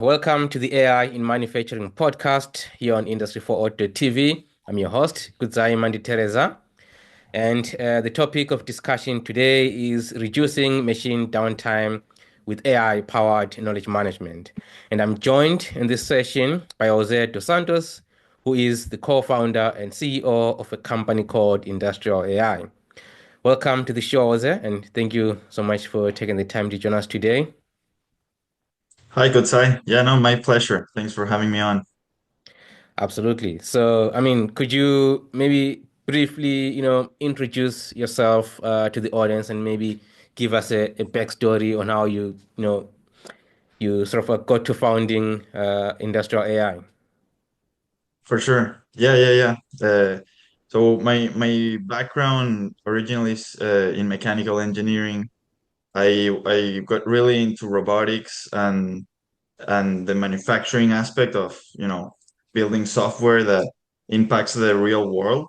Welcome to the AI in Manufacturing podcast here on Industry 4.0 TV. I'm your host, KUDZAI MANDITEREZA, and the topic of discussion today is reducing machine downtime with AI-powered knowledge management. And I'm joined in this session by Jose Dos Santos, who is the co-founder and CEO of a company called Industrial AI. Welcome to the show, Jose, and thank you so much for taking the time to join us today. Hi, KUDZAI. Yeah, no, my pleasure. Thanks for having me on. Absolutely. So, could you maybe briefly, introduce yourself to the audience and maybe give us a backstory on how you sort of got to founding Industrial AI? For sure. Yeah. So my background originally is in mechanical engineering. I got really into robotics and the manufacturing aspect of, building software that impacts the real world.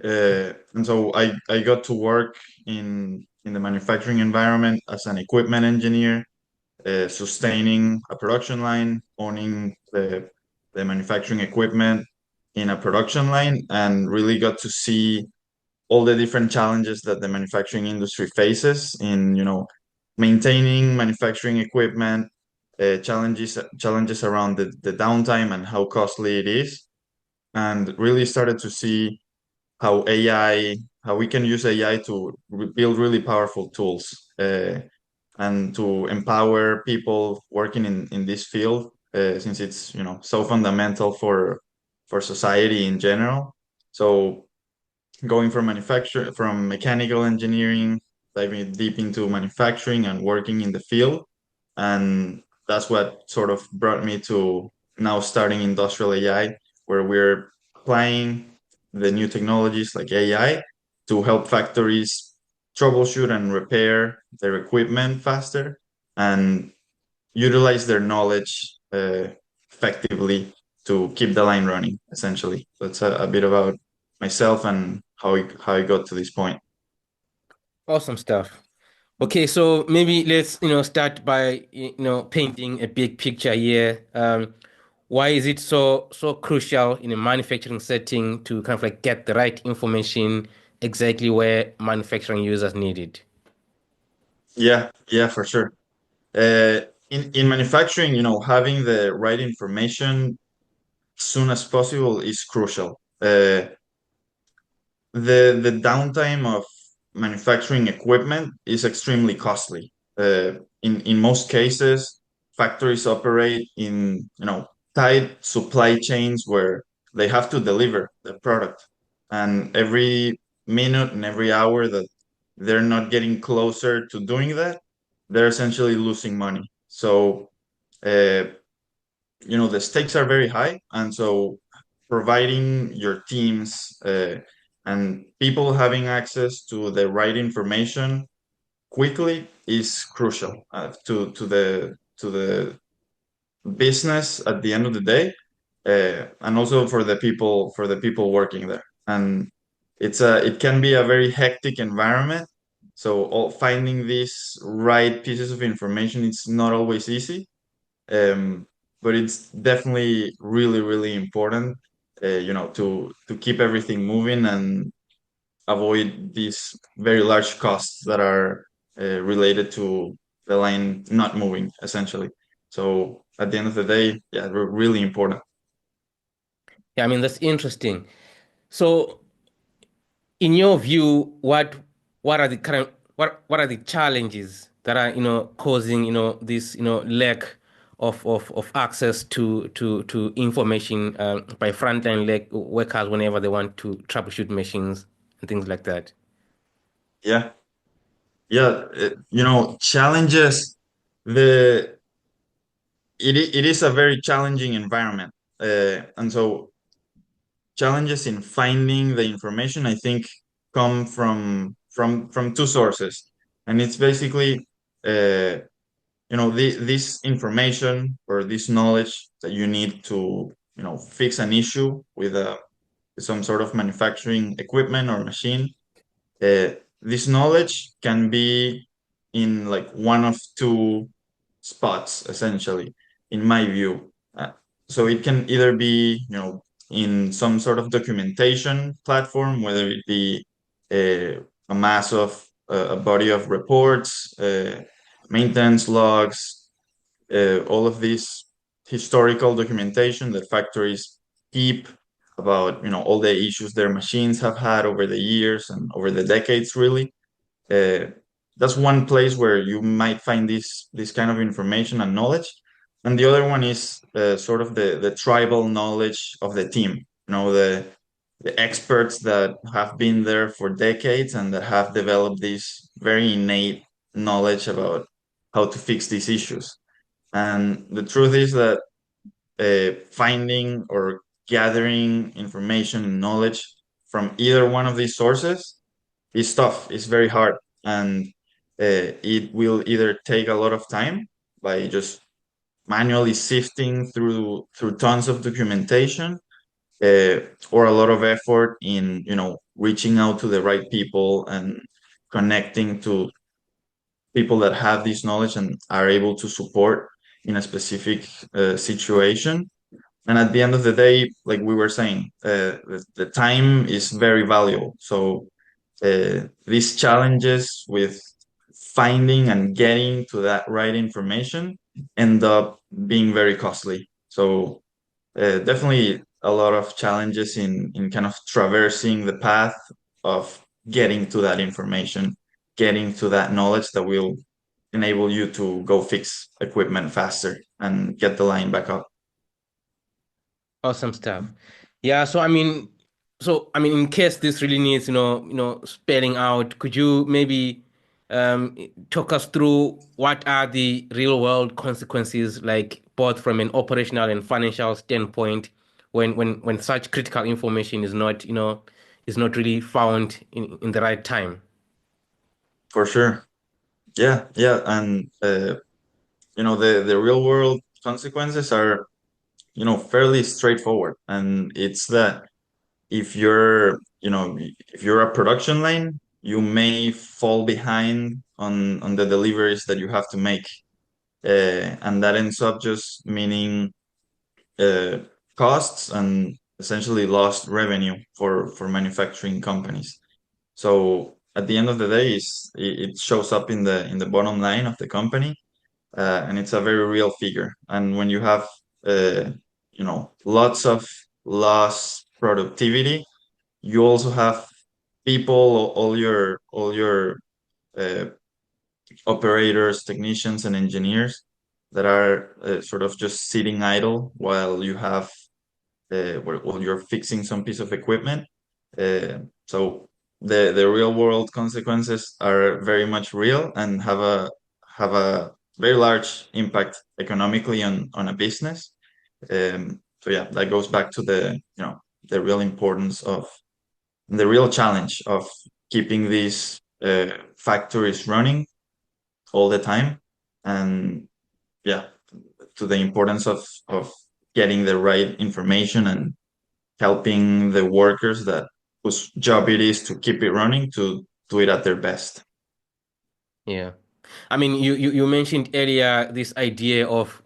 And so I got to work in the manufacturing environment as an equipment engineer, sustaining a production line, owning the manufacturing equipment in a production line, and really got to see all the different challenges that the manufacturing industry faces in, maintaining manufacturing equipment, challenges around the downtime and how costly it is, and really started to see how we can use AI to build really powerful tools. And to empower people working in this field, since it's so fundamental for society in general. So going from mechanical engineering, diving deep into manufacturing and working in the field, and that's what sort of brought me to now starting industrial AI, where we're applying the new technologies like AI to help factories troubleshoot and repair their equipment faster and utilize their knowledge effectively to keep the line running, essentially. That's a bit about myself and how I got to this point. Awesome stuff. Okay, so maybe let's start by painting a big picture here. Why is it so crucial in a manufacturing setting to kind of like get the right information exactly where manufacturing users need it? Yeah, for sure. In manufacturing, having the right information as soon as possible is crucial. The downtime of manufacturing equipment is extremely costly. In most cases, factories operate in tight supply chains where they have to deliver the product, and every minute and every hour that they're not getting closer to doing that, they're essentially losing money. So uh, the stakes are very high, and so providing your teams and people having access to the right information quickly is crucial to the business at the end of the day, and also for the people working there. And it can be a very hectic environment, so finding these right pieces of information, it's not always easy, um, but it's definitely really, really important, to keep everything moving and avoid these very large costs that are related to the line not moving, essentially. So at the end of the day, yeah, really important. Yeah, that's interesting. So, in your view, what are the what are the challenges that are causing this lack of access to information by frontline workers whenever they want to troubleshoot machines and things like that? Yeah, yeah. Challenges. The it is a very challenging environment, and so challenges in finding the information, I think, come from two sources, and it's basically uh, this information or this knowledge that you need to fix an issue with some sort of manufacturing equipment or machine. This knowledge can be in like one of two spots, essentially. in my view. So it can either be, in some sort of documentation platform, whether it be a mass of a body of reports, maintenance logs, all of this historical documentation that factories keep about, all the issues their machines have had over the years and over the decades, really. uh, that's one place where you might find this kind of information and knowledge. And the other one is sort of the tribal knowledge of the team, the experts that have been there for decades and that have developed this very innate knowledge about how to fix these issues. And the truth is that finding or gathering information and knowledge from either one of these sources is tough. It's very hard, and it will either take a lot of time by just manually sifting through tons of documentation, uh, or a lot of effort in reaching out to the right people and connecting to people that have this knowledge and are able to support in a specific situation. And at the end of the day, like we were saying, the time is very valuable. So these challenges with finding and getting to that right information end up being very costly. So definitely a lot of challenges in kind of traversing the path of getting to that information, getting to that knowledge that will enable you to go fix equipment faster and get the line back up. Awesome stuff. Yeah, so I mean, in case this really needs, spelling out, could you maybe talk us through what are the real world consequences, like both from an operational and financial standpoint, when such critical information is not really found in the right time? For sure. Yeah, yeah. And the real world consequences are, fairly straightforward. And it's that if you're a production line, you may fall behind on the deliveries that you have to make. And that ends up just meaning uh, costs and essentially lost revenue for manufacturing companies. So at the end of the day, it shows up in the bottom line of the company, and it's a very real figure. And when you have lots of lost productivity, you also have people, all your uh, operators, technicians, and engineers that are sort of just sitting idle while while you're fixing some piece of equipment. So the real world consequences are very much real and have a very large impact economically on a business. So yeah, that goes back to the real importance of the real challenge of keeping these factories running all the time. And yeah, to the importance of getting the right information and helping the workers that whose job it is to keep it running to do it at their best. Yeah. I mean, you mentioned earlier this idea of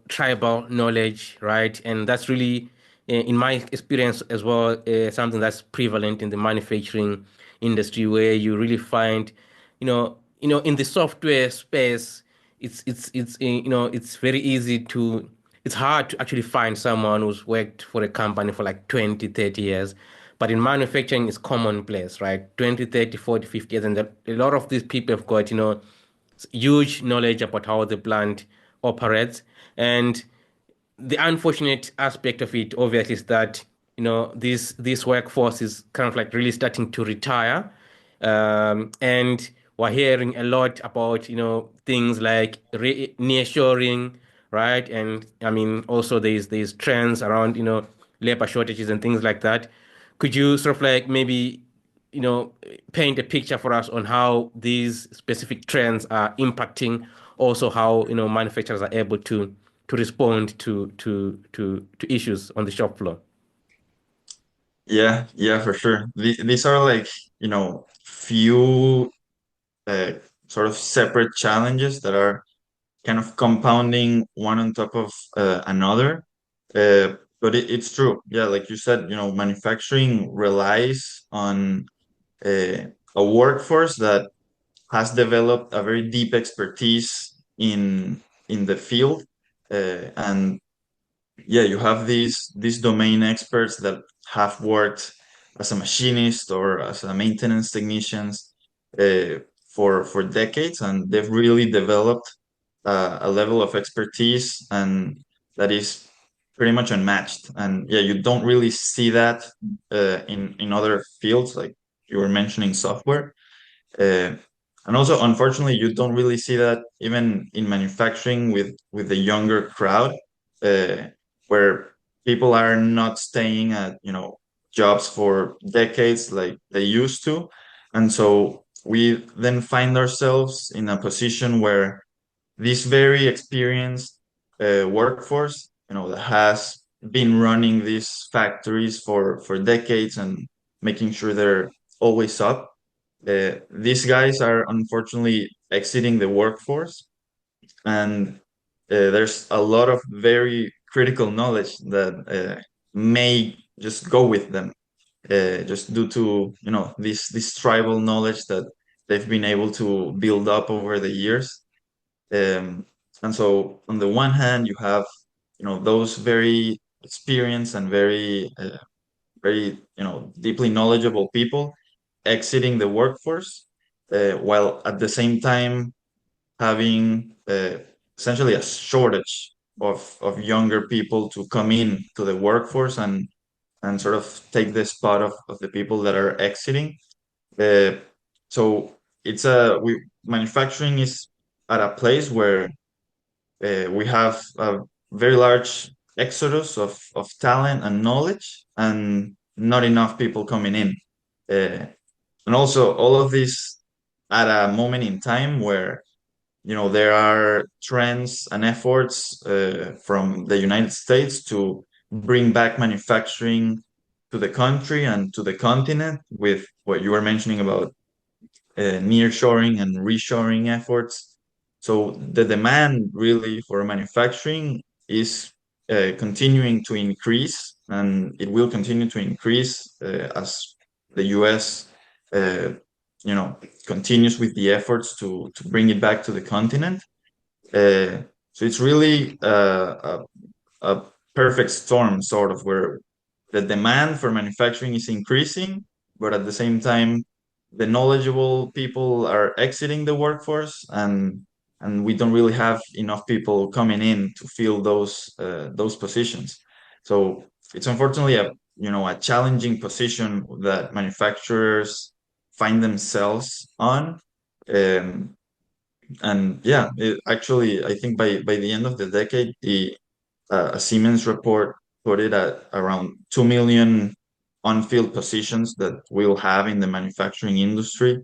tribal knowledge, right? And that's really, in my experience as well, something that's prevalent in the manufacturing industry, where you really find, in the software space, it's very easy to, it's hard to actually find someone who's worked for a company for like 20, 30 years. But in manufacturing, it's commonplace, right? 20, 30, 40, 50 years. And a lot of these people have got, huge knowledge about how the plant operates. And the unfortunate aspect of it, obviously, is that this workforce is kind of like really starting to retire, and we're hearing a lot about things like nearshoring, right? And I mean, also there's trends around labor shortages and things like that. Could you sort of like maybe you know paint a picture for us on how these specific trends are impacting also how manufacturers are able to respond to issues on the shop floor? Yeah, yeah, for sure. These are like, few uh, sort of separate challenges that are kind of compounding one on top of another. But it's true. Yeah, like you said, manufacturing relies on a workforce that has developed a very deep expertise in the field, and yeah, you have these domain experts that have worked as a machinist or as a maintenance technicians uh, for decades, and they've really developed a level of expertise and that is pretty much unmatched. And yeah, you don't really see that in other fields, like you were mentioning software. Uh, and also, unfortunately, you don't really see that even in manufacturing with the younger crowd, uh, where people are not staying at jobs for decades like they used to, and so we then find ourselves in a position where this very experienced workforce, that has been running these factories for decades and making sure they're always up. These guys are unfortunately exiting the workforce, and there's a lot of very critical knowledge that may just go with them, just due to this tribal knowledge that they've been able to build up over the years. Um, and so on the one hand, you have those very experienced and very deeply knowledgeable people exiting the workforce, while at the same time having essentially a shortage of younger people to come in to the workforce and sort of take the spot of the people that are exiting. Uh, so it's a we manufacturing is at a place where we have a very large exodus of talent and knowledge, and not enough people coming in. And also, all of this at a moment in time where there are trends and efforts from the United States to bring back manufacturing to the country and to the continent, with what you were mentioning about nearshoring and reshoring efforts. So the demand really for manufacturing is continuing to increase, and it will continue to increase as the U.S. Uh, continues with the efforts to bring it back to the continent. So it's really a perfect storm, sort of, where the demand for manufacturing is increasing, but at the same time, the knowledgeable people are exiting the workforce, and we don't really have enough people coming in to fill those positions. So it's unfortunately a challenging position that manufacturers find themselves on. Um, and yeah, actually, I think by the end of the decade, a Siemens report put it at around 2 million on-field positions that we'll have in the manufacturing industry.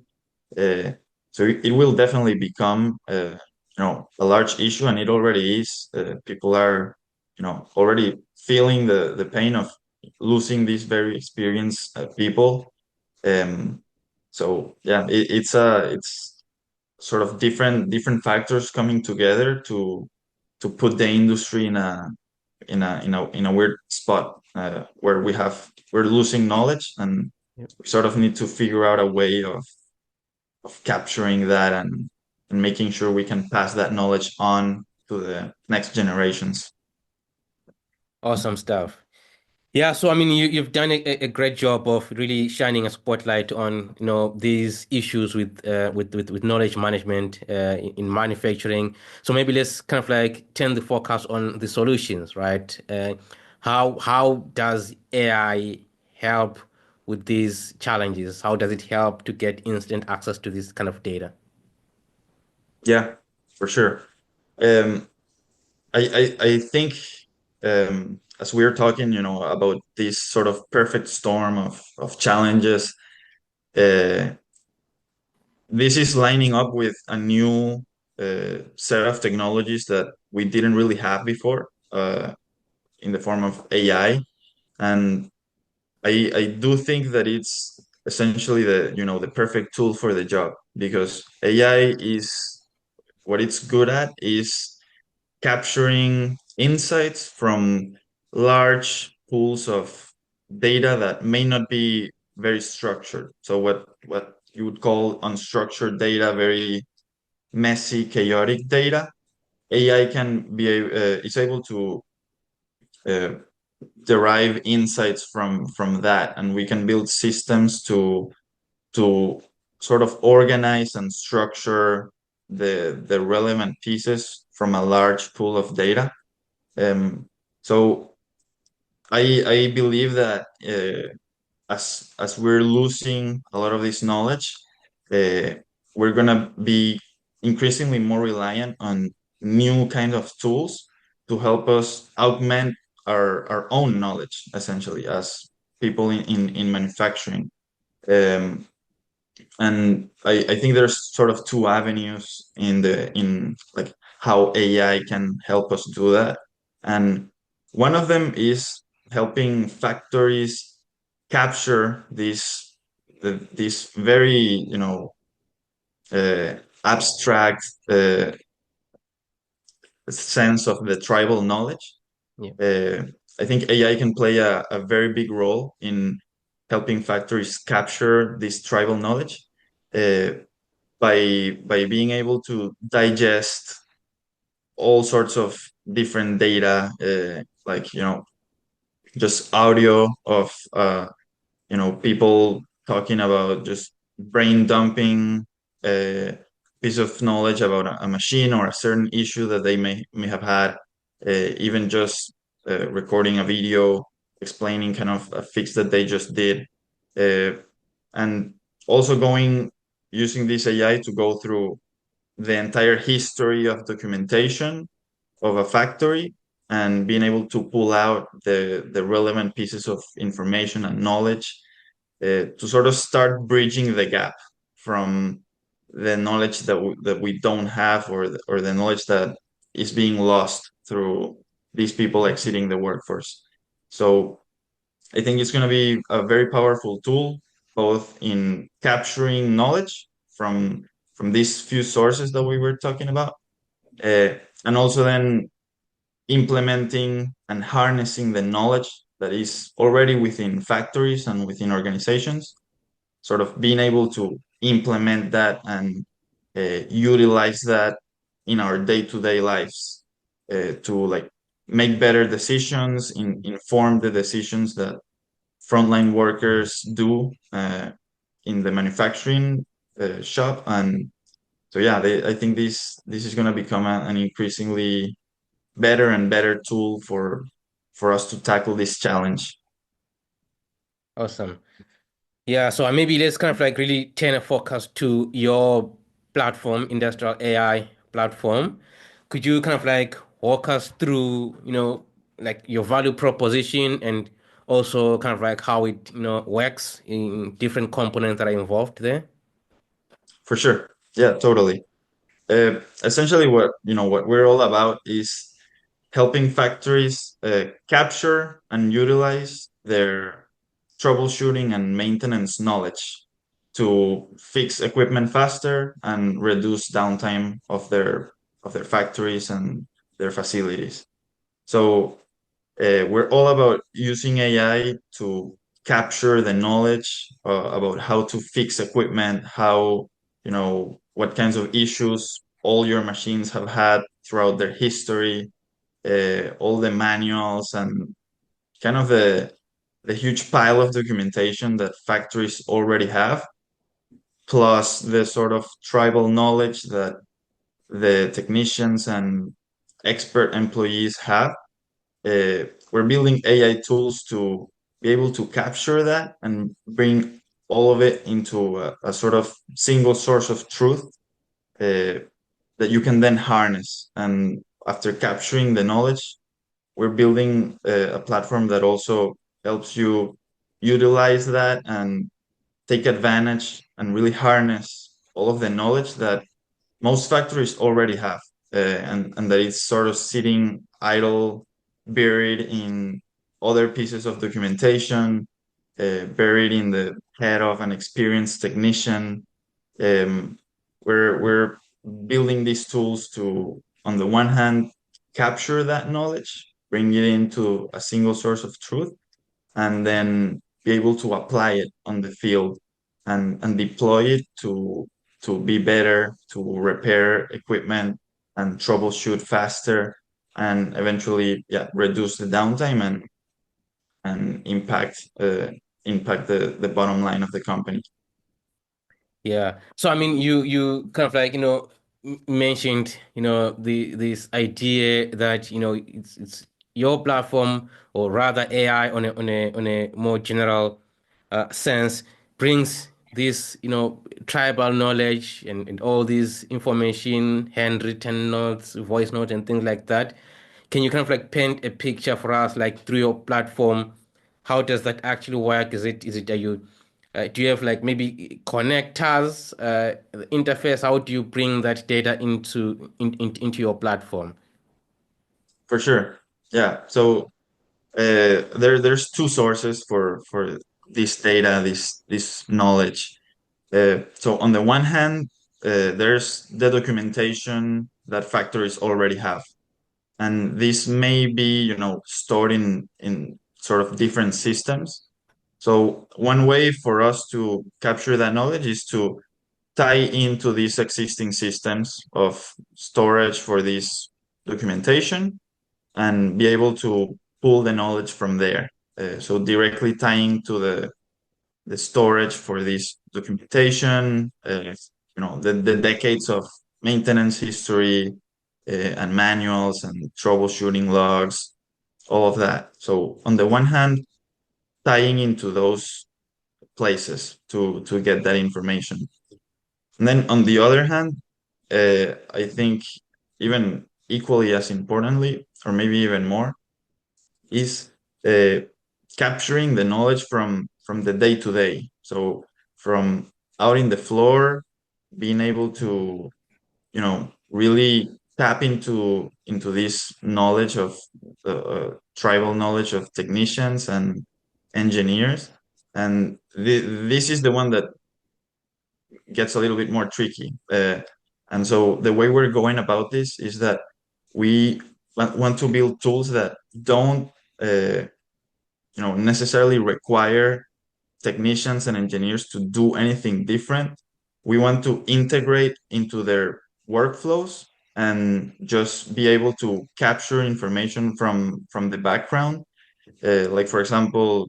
Uh, so it will definitely become, a large issue, and it already is. People are, already feeling the pain of losing these very experienced people. Um, so yeah, it's sort of different factors coming together to put the industry in a weird spot, where we're losing knowledge, and Yep. we sort of need to figure out a way of capturing that and making sure we can pass that knowledge on to the next generations. Awesome stuff. Yeah, so I mean, you've done a great job of really shining a spotlight on, these issues with knowledge management in manufacturing. So maybe let's kind of like turn the focus on the solutions, right? How does AI help with these challenges? How does it help to get instant access to this kind of data? Yeah, for sure. Um, I think, as we're talking, about this sort of perfect storm of challenges, uh, this is lining up with a new set of technologies that we didn't really have before, in the form of AI. And I do think that it's essentially the perfect tool for the job, because AI is what it's good at is capturing insights from large pools of data that may not be very structured. So what you would call unstructured data, very messy, chaotic data. AI can be is able to uh, derive insights from that, and we can build systems to sort of organize and structure the relevant pieces from a large pool of data. So I believe that as we're losing a lot of this knowledge, uh, we're gonna be increasingly more reliant on new kind of tools to help us augment our own knowledge, essentially, as people in manufacturing. Um, and I think there's sort of two avenues in like how AI can help us do that. And one of them is helping factories capture this very, uh, abstract sense of the tribal knowledge. Yeah. uh, I think AI can play a very big role in helping factories capture this tribal knowledge, uh, by being able to digest all sorts of different data, like, just audio of people talking about just brain dumping a piece of knowledge about a machine or a certain issue that they may have had, even just recording a video explaining kind of a fix that they just did, uh, and also going using this AI to go through the entire history of documentation of a factory and being able to pull out the relevant pieces of information and knowledge, to sort of start bridging the gap from the knowledge that we don't have, or the knowledge that is being lost through these people exiting the workforce. So I think it's going to be a very powerful tool, both in capturing knowledge from these few sources that we were talking about, uh, and also then implementing and harnessing the knowledge that is already within factories and within organizations, sort of being able to implement that and utilize that in our day-to-day lives, to like make better decisions, inform the decisions that frontline workers do in the manufacturing shop. And so yeah, I think this is going to become an increasingly better and better tool for us to tackle this challenge. Awesome. Yeah, so maybe let's kind of like really turn a focus to your platform, industrial AI platform. Could you kind of like walk us through, like your value proposition and also kind of like how it, works in different components that are involved there? For sure. Yeah, totally. Essentially, what we're all about is helping factories capture and utilize their troubleshooting and maintenance knowledge to fix equipment faster and reduce downtime of their factories and their facilities. So we're all about using AI to capture the knowledge about how to fix equipment, what kinds of issues all your machines have had throughout their history, all the manuals and kind of the huge pile of documentation that factories already have, plus the sort of tribal knowledge that the technicians and expert employees have. We're building AI tools to be able to capture that and bring all of it into a sort of single source of truth, uh, that you can then harness. And after capturing the knowledge, we're building a platform that also helps you utilize that and take advantage and really harness all of the knowledge that most factories already have, and that it's sort of sitting idle, buried in other pieces of documentation, buried in the head of an experienced technician. Um, we're building these tools to, on the one hand, capture that knowledge, bring it into a single source of truth, and then be able to apply it on the field and deploy it to be better, to repair equipment and troubleshoot faster, and eventually, yeah, reduce the downtime and impact the bottom line of the company. Yeah. So I mean, you kind of like, mentioned, the this idea that, it's your platform, or rather AI on a more general sense, brings this, tribal knowledge and all this information, handwritten notes, voice notes, and things like that. Can you kind of like paint a picture for us, like through your platform? How does that actually work? Are you do you have like maybe connectors, interface? How do you bring that data into your platform? For sure. Yeah. So there's two sources for this data, this knowledge. So on the one hand, there's the documentation that factories already have, and this may be, stored in sort of different systems. So one way for us to capture that knowledge is to tie into these existing systems of storage for this documentation and be able to pull the knowledge from there. So directly tying to the storage for this documentation, the decades of maintenance history, and manuals and troubleshooting logs, all of that. So on the one hand, tying into those places to get that information. And then on the other hand, I think even equally as importantly, or maybe even more, is uh, capturing the knowledge from the day to day. So from out in the floor, being able to, really tap into this knowledge of tribal knowledge of technicians and engineers, and this is the one that gets a little bit more tricky. And so the way we're going about this is that we want to build tools that don't necessarily require technicians and engineers to do anything different. We want to integrate into their workflows and just be able to capture information from the background. Like for example,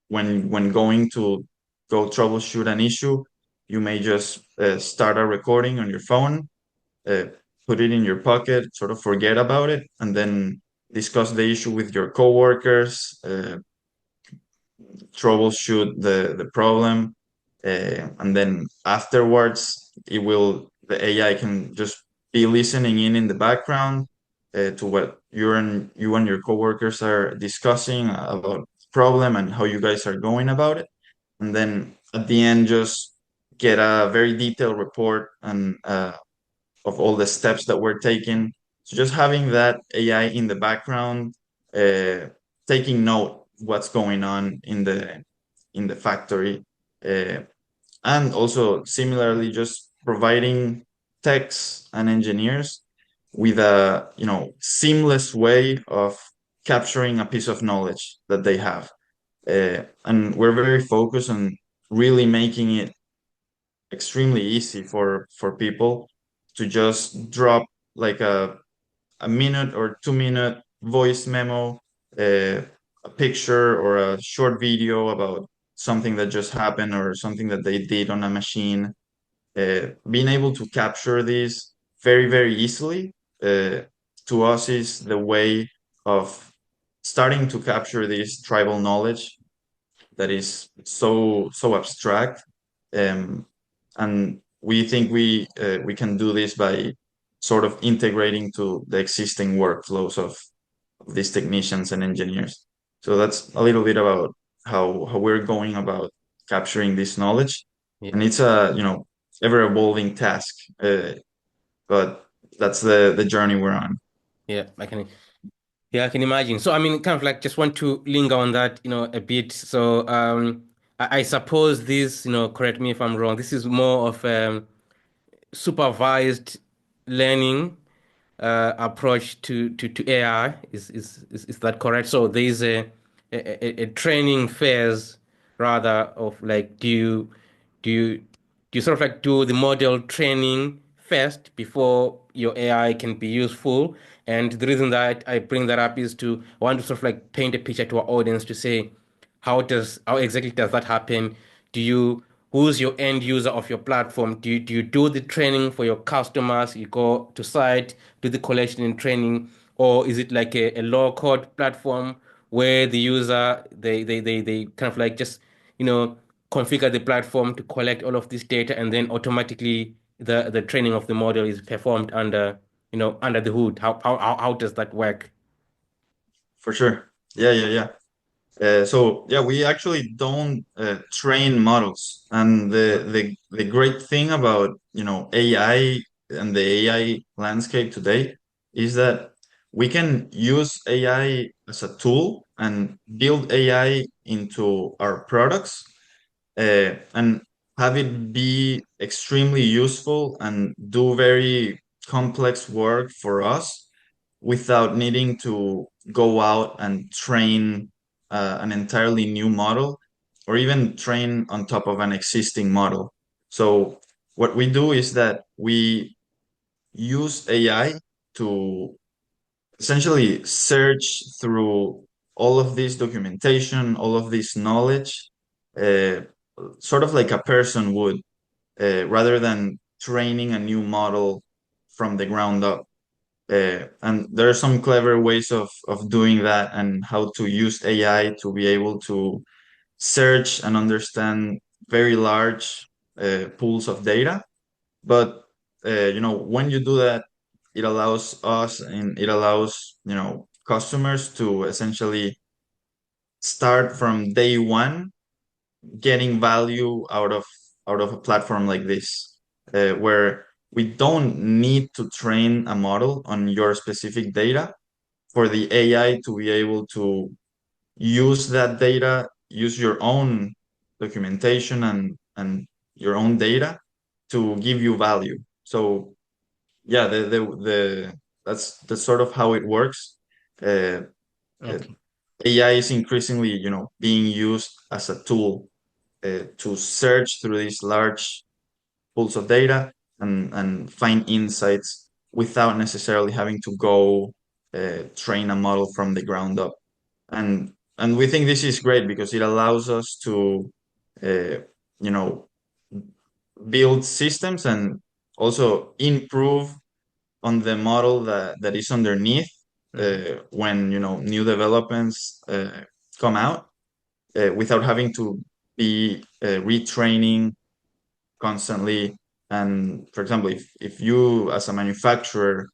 when going to go troubleshoot an issue, you may just start a recording on your phone, uh, put it in your pocket, sort of forget about it, and then discuss the issue with your coworkers, troubleshoot the problem, and then afterwards the AI can just be listening in the background to what you and your coworkers are discussing about the problem and how you guys are going about it, and then at the end just get a very detailed report and of all the steps that we're taking. So just having that AI in the background, uh, taking note what's going on in the factory, uh, and also similarly just providing techs and engineers with a seamless way of capturing a piece of knowledge that they have. And we're very focused on really making it extremely easy for people to just drop like a minute or 2 minute voice memo, a picture or a short video about something that just happened or something that they did on a machine. Being able to capture this very, very easily, to us is the way of starting to capture this tribal knowledge that is so abstract. Um, and we think we can do this by sort of integrating to the existing workflows of these technicians and engineers. So that's a little bit about how we're going about capturing this knowledge, Yeah, and it's a ever evolving task, but that's the journey we're on. yeah, I can imagine. So I mean, kind of like just want to linger on that, a bit. So I suppose this, correct me if I'm wrong. This is more of supervised learning approach to AI. Is that correct? So there's a training phase rather of like do you sort of like do the model training first before your AI can be useful? And the reason that I bring that up is to want to sort of like paint a picture to our audience to say how exactly does that happen? Do you who's your end user of your platform? Do you do the training for your customers? You go to site, do the collection and training, or is it like a low code platform where the user they kind of like just you know configure the platform to collect all of this data and then automatically the training of the model is performed under under the hood? How does that work? For sure. Yeah, yeah, yeah. So yeah, we actually don't train models, and the great thing about AI and the AI landscape today is that we can use AI as a tool and build AI into our products, and have it be extremely useful and do very complex work for us without needing to go out and train an entirely new model or even train on top of an existing model. So what we do is that we use AI to essentially search through all of this documentation, all of this knowledge, uh, sort of like a person would, rather than training a new model from the ground up. And there are some clever ways of doing that and how to use AI to be able to search and understand very large pools of data. But when you do that, it allows us and it allows customers to essentially start from day one getting value out of a platform like this, where we don't need to train a model on your specific data for the AI to be able to use that data, use your own documentation and your own data to give you value. So yeah, that's sort of how it works. Uh, uh, Okay. AI is increasingly, being used as a tool to search through these large pools of data and find insights without necessarily having to go train a model from the ground up. And we think this is great because it allows us to uh, you know build systems and also improve on the model that is underneath Mhm. when new developments come out, without having to be retraining constantly. And for example, if you as a manufacturer,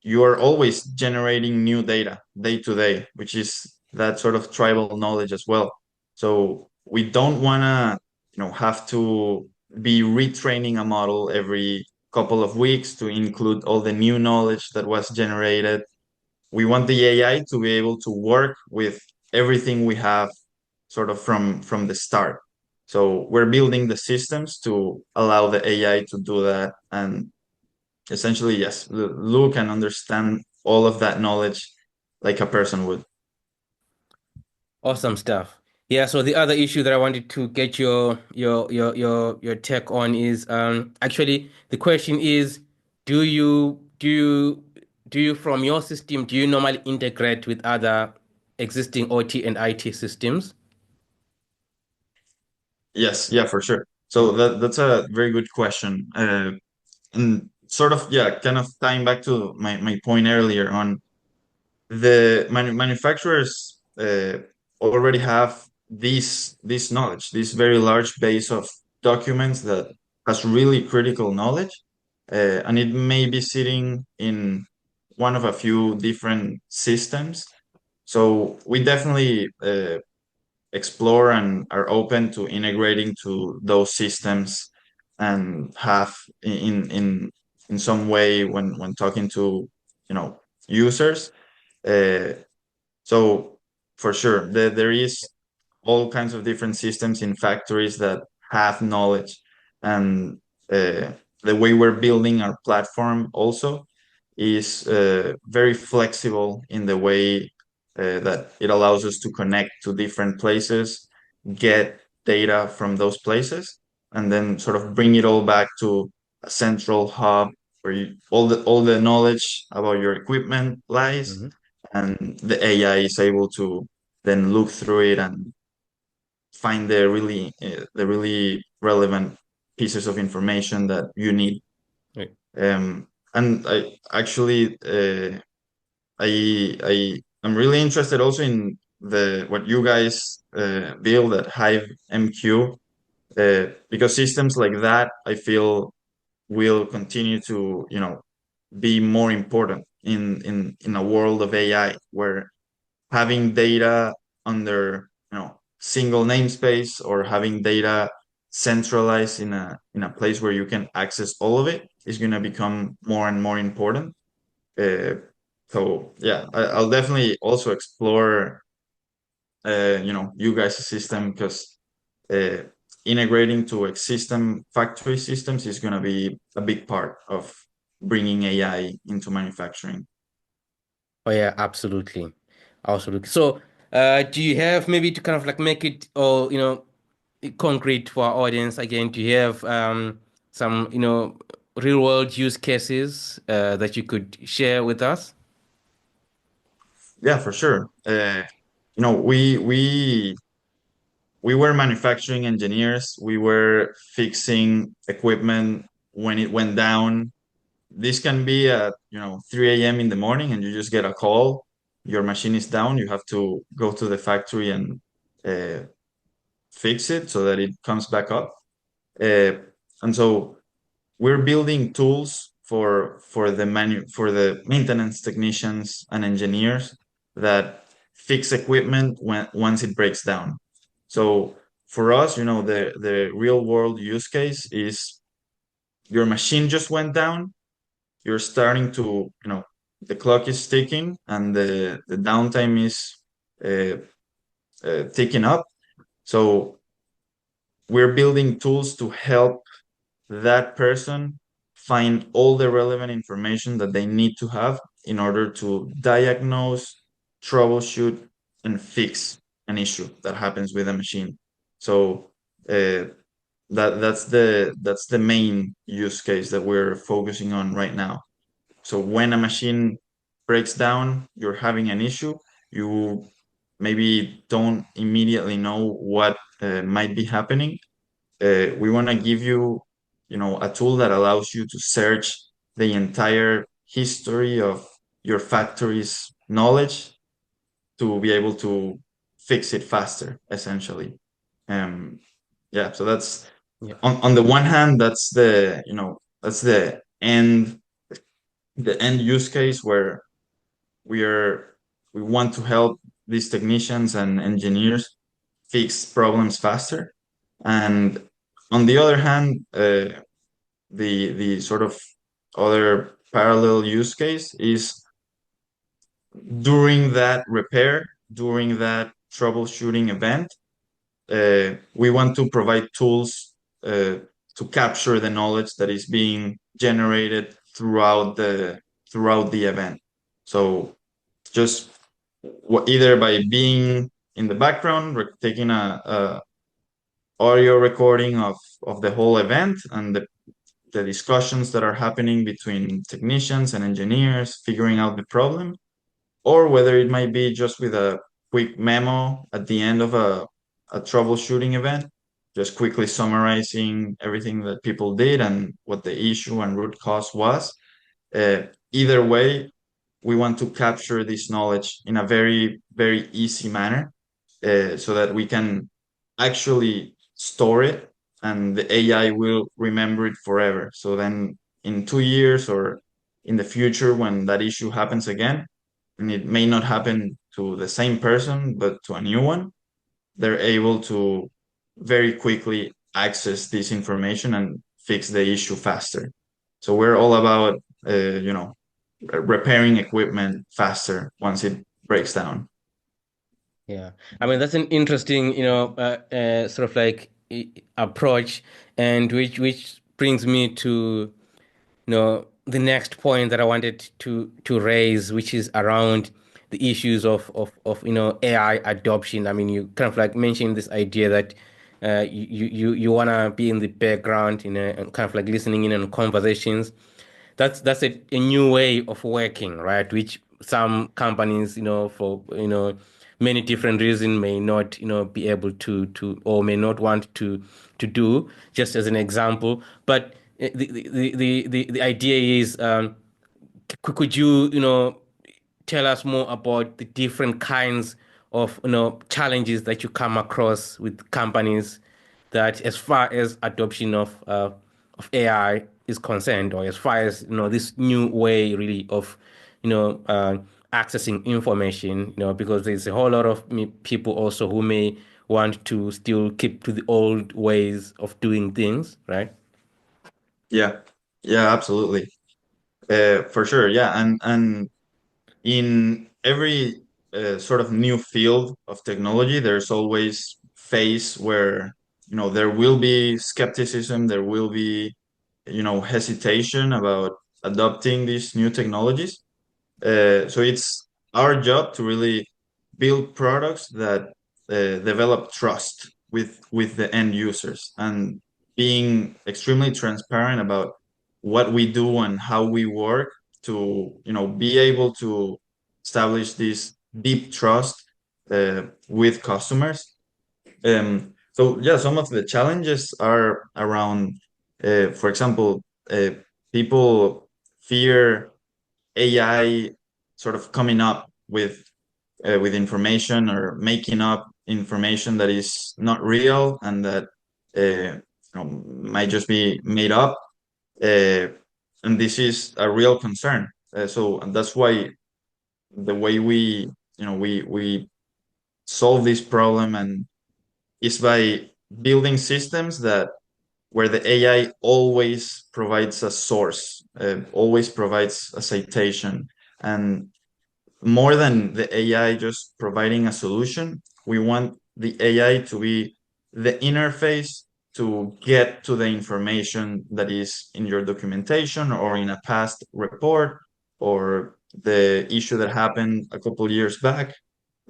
you are always generating new data day to day, which is that sort of tribal knowledge as well. So we don't want to have to be retraining a model every couple of weeks to include all the new knowledge that was generated. We want the AI to be able to work with everything we have sort of from the start. So we're building the systems to allow the AI to do that and essentially, yes, look and understand all of that knowledge like a person would. Awesome stuff. Yeah, so the other issue that I wanted to get your take on is actually the question is do you from your system do you normally integrate with other existing OT and IT systems? Yes, yeah, for sure. So Mm, that's a very good question. And sort of, yeah, kind of tying back to my point earlier on the manufacturers already have this knowledge, this very large base of documents that has really critical knowledge, and it may be sitting in one of a few different systems. So we definitely explore and are open to integrating to those systems and have in some way when talking to users. uh, so for sure, there is all kinds of different systems in factories that have knowledge, and the way we're building our platform also is very flexible in the way that it allows us to connect to different places, get data from those places, and then sort of bring it all back to a central hub where all the knowledge about your equipment lies, Mhm. and the AI is able to then look through it and find the really relevant pieces of information that you need. Right. And I actually I'm really interested also in the what you guys build at Hive MQ, because systems like that I feel will continue to be more important in a world of AI where having data under single namespace or having data centralized in a place where you can access all of it is going to become more and more important. uh, so yeah, I'll definitely also explore you guys' system, because uh, integrating to existing factory systems is going to be a big part of bringing AI into manufacturing. Oh yeah, absolutely. Absolutely. So, do you have maybe to kind of like make it all, concrete for our audience again? Do you have some, real world use cases that you could share with us? Yeah, for sure. You know, we were manufacturing engineers. We were fixing equipment when it went down. This can be at 3 a.m. in the morning, and you just get a call. Your machine is down. You have to go to the factory and uh, fix it so that it comes back up. Uh, and so we're building tools for the maintenance technicians and engineers that fix equipment once it breaks down. So for us, the real world use case is your machine just went down. You're starting to, the clock is ticking and the downtime is uh, ticking up. So we're building tools to help that person find all the relevant information that they need to have in order to diagnose, troubleshoot, and fix an issue that happens with a machine. So that's the main use case that we're focusing on right now. So when a machine breaks down, you're having an issue, you maybe don't immediately know what might be happening. We want to give you, a tool that allows you to search the entire history of your factory's knowledge to be able to fix it faster, essentially. Um, yeah, so that's Yeah. on the one hand, that's the end use case where we are we want to help these technicians and engineers fix problems faster. And on the other hand, the sort of other parallel use case is during that repair, during that troubleshooting event, we want to provide tools to capture the knowledge that is being generated throughout the event. So just either by being in the background, taking a audio recording of the whole event and the discussions that are happening between technicians and engineers, figuring out the problem, or whether it might be just with a quick memo at the end of a troubleshooting event, just quickly summarizing everything that people did and what the issue and root cause was. Uh, Either way, we want to capture this knowledge in a very, very easy manner, so that we can actually store it and the AI will remember it forever. So then in 2 years or in the future, when that issue happens again, and it may not happen to the same person, but to a new one, they're able to very quickly access this information and fix the issue faster. So we're all about, repairing equipment faster once it breaks down. Yeah, I mean that's an interesting, sort of like approach, and which brings me to the next point that I wanted to raise, which is around the issues of AI adoption. I mean, you kind of like mentioned this idea that you wanna be in the background, and kind of like listening in on conversations. That's a new way of working, right? Which some companies, for many different reasons may not, be able to or may not want to do, just as an example. But the idea is, could you, tell us more about the different kinds of, challenges that you come across with companies that, as far as adoption of AI is concerned, or as far as, this new way really of, you know, uh, accessing information, because there's a whole lot of people also who may want to still keep to the old ways of doing things, right? Yeah, yeah, absolutely. For sure. Yeah, and in every sort of new field of technology, there's always phase where there will be skepticism, there will be hesitation about adopting these new technologies. So it's our job to really build products that develop trust with the end users, and being extremely transparent about what we do and how we work to be able to establish this deep trust with customers. So yeah, some of the challenges are around, for example, people fear AI sort of coming up with information or making up information that is not real and that might just be made up. Uh, and this is a real concern. So and that's why the way we solve this problem and is by building systems that where the AI always provides a source, always provides a citation, and more than the AI just providing a solution, we want the AI to be the interface to get to the information that is in your documentation or in a past report or the issue that happened a couple years back.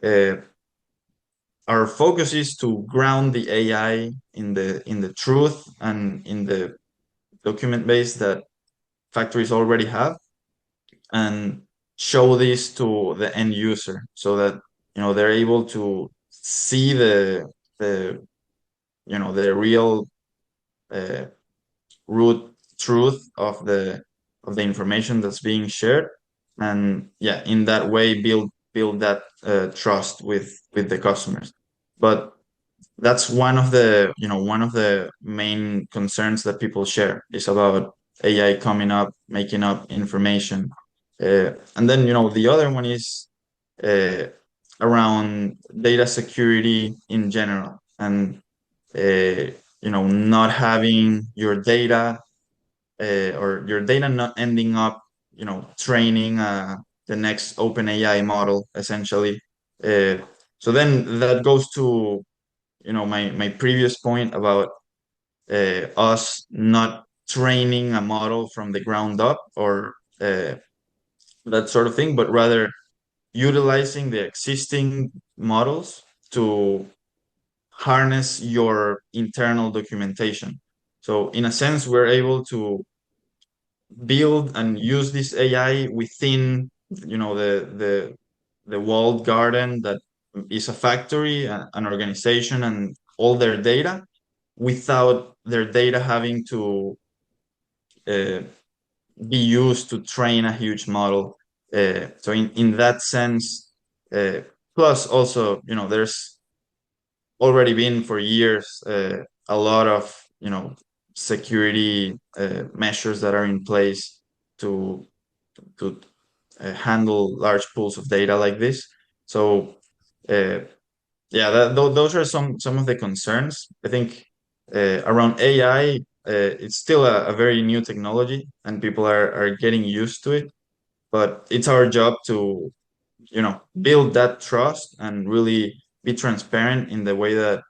Uh, our focus is to ground the AI in the truth and in the document base that factories already have, and show this to the end user so that they're able to see the the real uh, root truth of the information that's being shared, and yeah, in that way build that trust with the customers. But that's one of the main concerns that people share is about AI coming up, making up information. And then, the other one is uh, around data security in general, and not having your data or your data not ending up, training the next open AI model, essentially. Uh, so then that goes to my previous point about us not training a model from the ground up or that sort of thing, but rather utilizing the existing models to harness your internal documentation. So in a sense, we're able to build and use this AI within the walled garden that is a factory, an organization, and all their data, without their data having to uh, be used to train a huge model. So in that sense, plus also, there's already been for years a lot of, security measures that are in place to handle large pools of data like this. So uh, yeah, those are some of the concerns. I think around AI, it's still a very new technology, and people are getting used to it. But it's our job to build that trust and really be transparent in the way that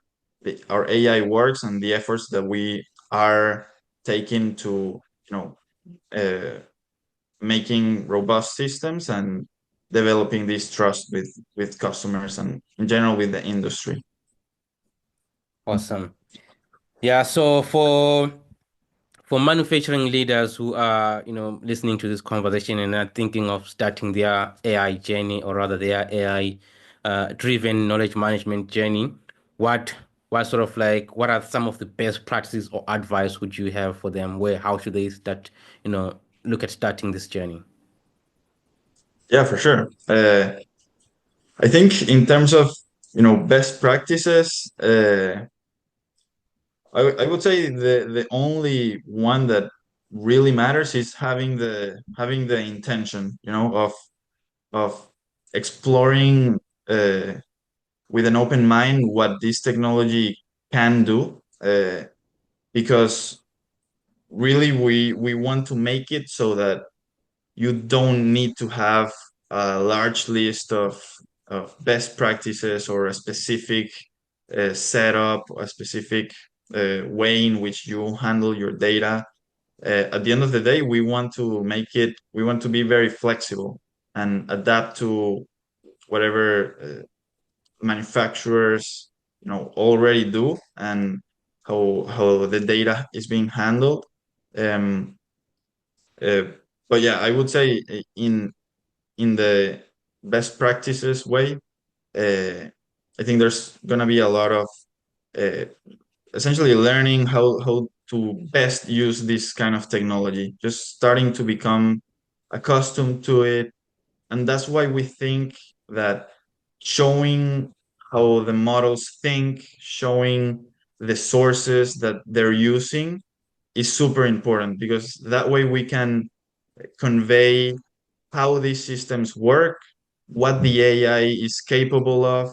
our AI works and the efforts that we are taken to, uh, making robust systems and developing this trust with customers and in general with the industry. Awesome. Yeah, so for manufacturing leaders who are, listening to this conversation and are thinking of starting their AI journey, or rather their AI driven knowledge management journey, what what sort of like what are some of the best practices or advice would you have for them? How should they start, look at starting this journey? Yeah, for sure. I think in terms of best practices, I would say the only one that really matters is having the intention, of exploring with an open mind what this technology can do, because really we want to make it so that you don't need to have a large list of best practices or a specific setup, a specific way in which you handle your data. At the end of the day, we want to be very flexible and adapt to whatever manufacturers, already do, and how the data is being handled. Um, uh, but yeah, I would say in the best practices way, I think there's gonna be a lot of uh, essentially learning how to best use this kind of technology, just starting to become accustomed to it. And that's why we think that showing how the models think, showing the sources that they're using is super important, because that way we can convey how these systems work, what the AI is capable of,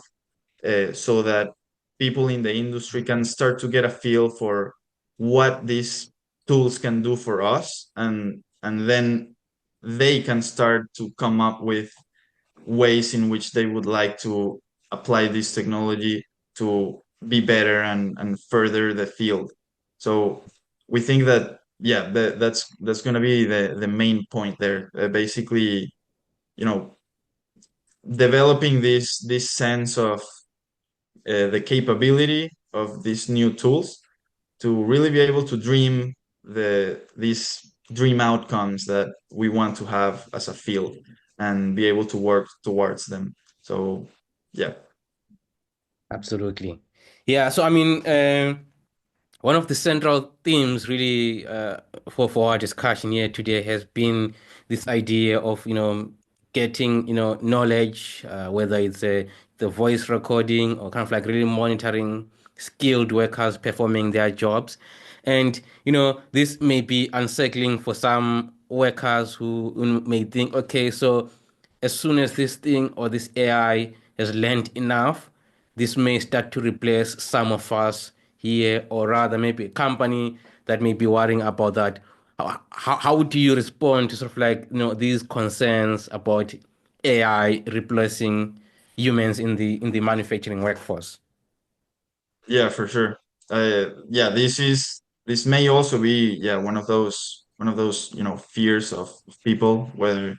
so that people in the industry can start to get a feel for what these tools can do for us, and then they can start to come up with ways in which they would like to apply this technology to be better and further the field. So we think that, yeah, that's going to be the main point there. Basically, you know, developing this sense of the capability of these new tools to really be able to dream these dream outcomes that we want to have as a field and be able to work towards them. So yeah. Absolutely. Yeah, so I mean, one of the central themes really for our discussion here today has been this idea of, getting, knowledge, whether it's the voice recording or kind of like really monitoring skilled workers performing their jobs. And, this may be unsettling for some workers who may think, okay, so as soon as this thing or this AI has learned enough, this may start to replace some of us here, or rather, maybe a company that may be worrying about that. How do you respond to sort of like, these concerns about AI replacing humans in the manufacturing workforce? Yeah, for sure. Yeah, this may also be, yeah, one of those fears of people, whether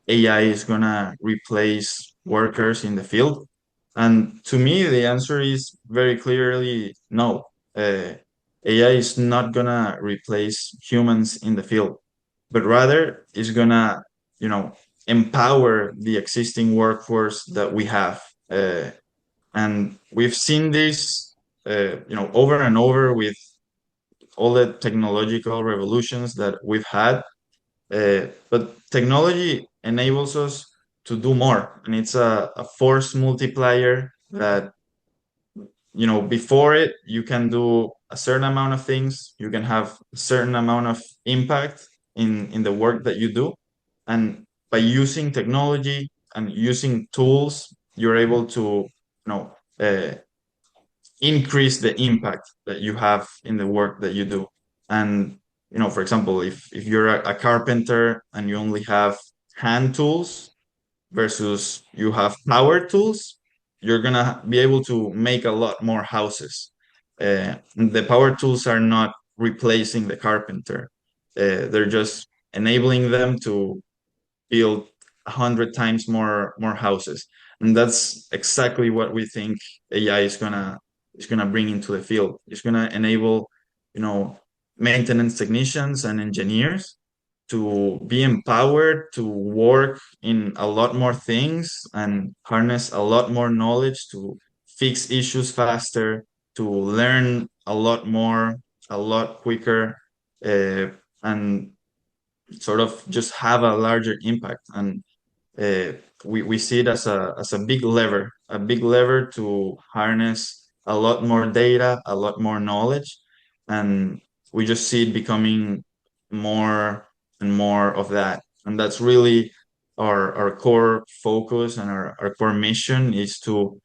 AI is gonna replace workers in the field. And to me, the answer is very clearly no. AI is not gonna replace humans in the field, but rather is gonna, empower the existing workforce that we have. And we've seen this, over and over with all the technological revolutions that we've had. But technology enables us to do more, and it's a force multiplier that, before it, you can do a certain amount of things, you can have a certain amount of impact in the work that you do. And by using technology and using tools, you're able to, increase the impact that you have in the work that you do. And, for example, if you're a carpenter and you only have hand tools versus you have power tools, you're gonna be able to make a lot more houses. The power tools are not replacing the carpenter. They're just enabling them to build 100 times more houses, and that's exactly what we think AI is gonna bring into the field. It's gonna enable, maintenance technicians and engineers to be empowered to work in a lot more things and harness a lot more knowledge to fix issues faster, to learn a lot more, a lot quicker, and sort of just have a larger impact. And uh, we see it as a big lever to harness a lot more data, a lot more knowledge, and we just see it becoming more and more of that. And that's really our core focus, and our core mission is to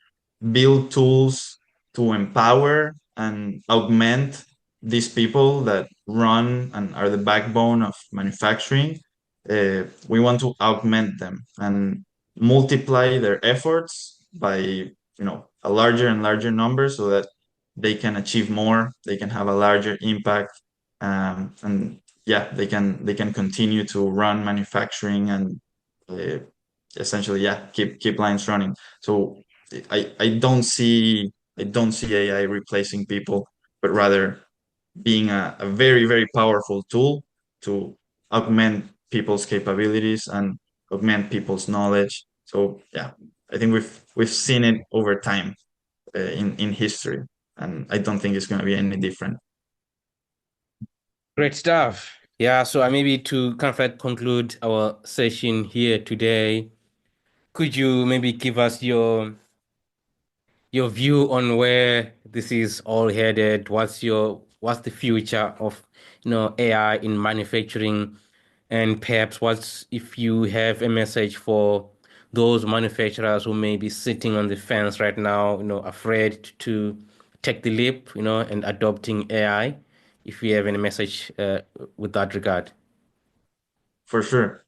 build tools to empower and augment these people that run and are the backbone of manufacturing. We want to augment them and multiply their efforts by a larger and larger number, so that they can achieve more, they can have a larger impact, and yeah, they can continue to run manufacturing and uh, essentially, yeah, keep lines running. So I don't see AI replacing people, but rather being a very, very powerful tool to augment people's capabilities and augment people's knowledge. So yeah, I think we've seen it over time, in history, and I don't think it's going to be any different. Great stuff. Yeah, so I maybe to kind of like conclude our session here today, could you maybe give us your view on where this is all headed? What's the future of, AI in manufacturing? And perhaps what's if you have a message for those manufacturers who may be sitting on the fence right now, afraid to take the leap, and adopting AI, if you have any message with that regard. For sure.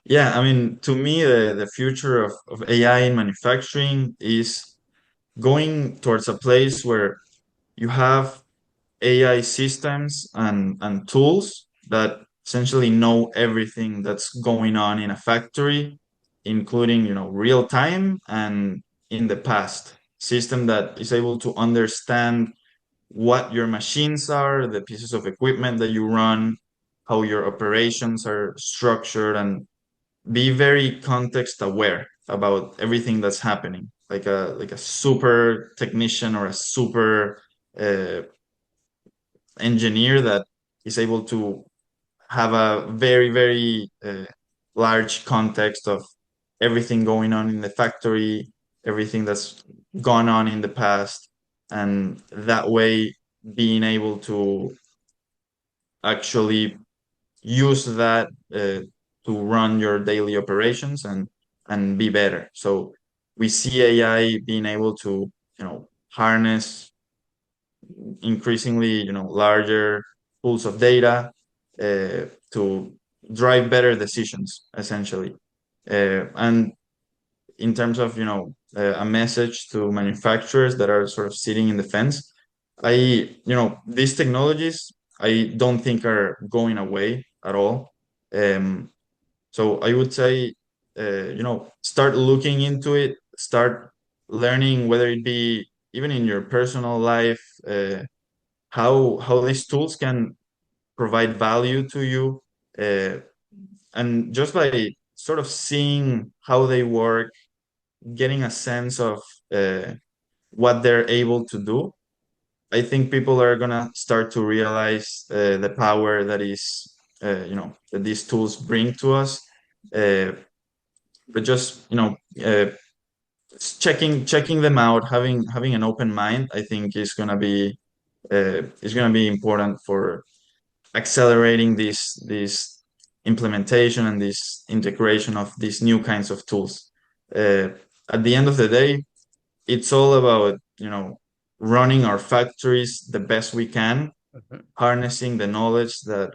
Yeah, I mean, to me, the future of AI in manufacturing is going towards a place where you have AI systems and tools that essentially know everything that's going on in a factory, including, real time and in the past. System that is able to understand what your machines are, the pieces of equipment that you run, how your operations are structured, and be very context aware about everything that's happening, like a super technician or a super uh, engineer that is able to have a very, very large context of everything going on in the factory, everything that's gone on in the past, and that way being able to actually use that to run your daily operations and be better. So we see AI being able to, harness increasingly, larger pools of data to drive better decisions, essentially. And in terms of, a message to manufacturers that are sort of sitting in the fence, these technologies, I don't think are going away at all. Um, so I would say, start looking into it, start learning, whether it be even in your personal life, how these tools can provide value to you, and just by sort of seeing how they work, getting a sense of what they're able to do, I think people are gonna start to realize the power that is, that these tools bring to us. Uh, but just, checking them out, having an open mind, I think is gonna be important for accelerating this implementation and this integration of these new kinds of tools. Uh, at the end of the day, it's all about, running our factories the best we can, Mhm. harnessing the knowledge that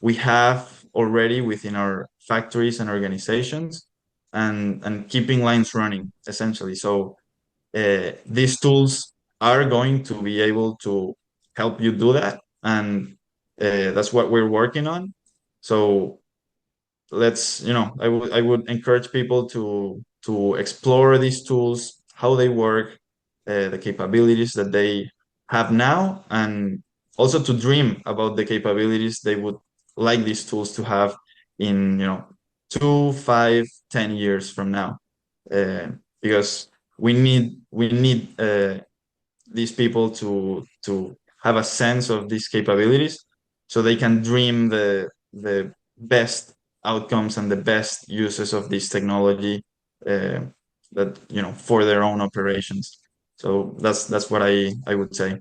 we have already within our factories and organizations, and keeping lines running, essentially. So these tools are going to be able to help you do that, and That's what we're working on. So let's, I would encourage people to explore these tools, how they work, the capabilities that they have now, and also to dream about the capabilities they would like these tools to have in 2, 5, 10 years from now. Because we need these people to have a sense of these capabilities so they can dream the best outcomes and the best uses of this technology, uh, that for their own operations. So that's what I would say.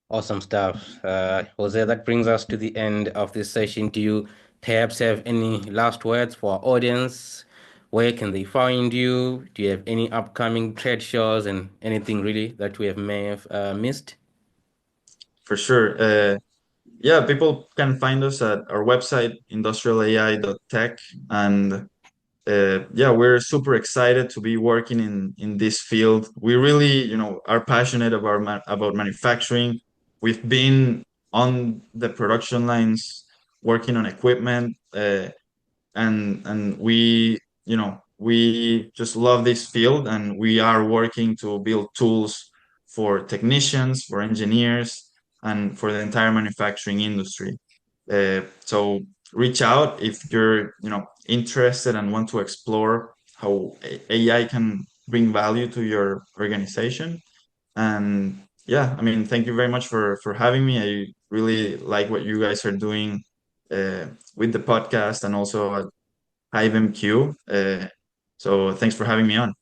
Awesome stuff. Jose, that brings us to the end of this session. Do you perhaps have any last words for our audience? Where can they find you? Do you have any upcoming trade shows and anything really that we may have missed? For sure. Yeah, people can find us at our website, industrialai.tech. And yeah, we're super excited to be working in this field. We really, are passionate about manufacturing. We've been on the production lines working on equipment, and we just love this field, and we are working to build tools for technicians, for engineers, and for the entire manufacturing industry. So reach out if you're interested and want to explore how AI can bring value to your organization. And yeah, I mean, thank you very much for having me. I really like what you guys are doing, with the podcast and also at HiveMQ. So thanks for having me on.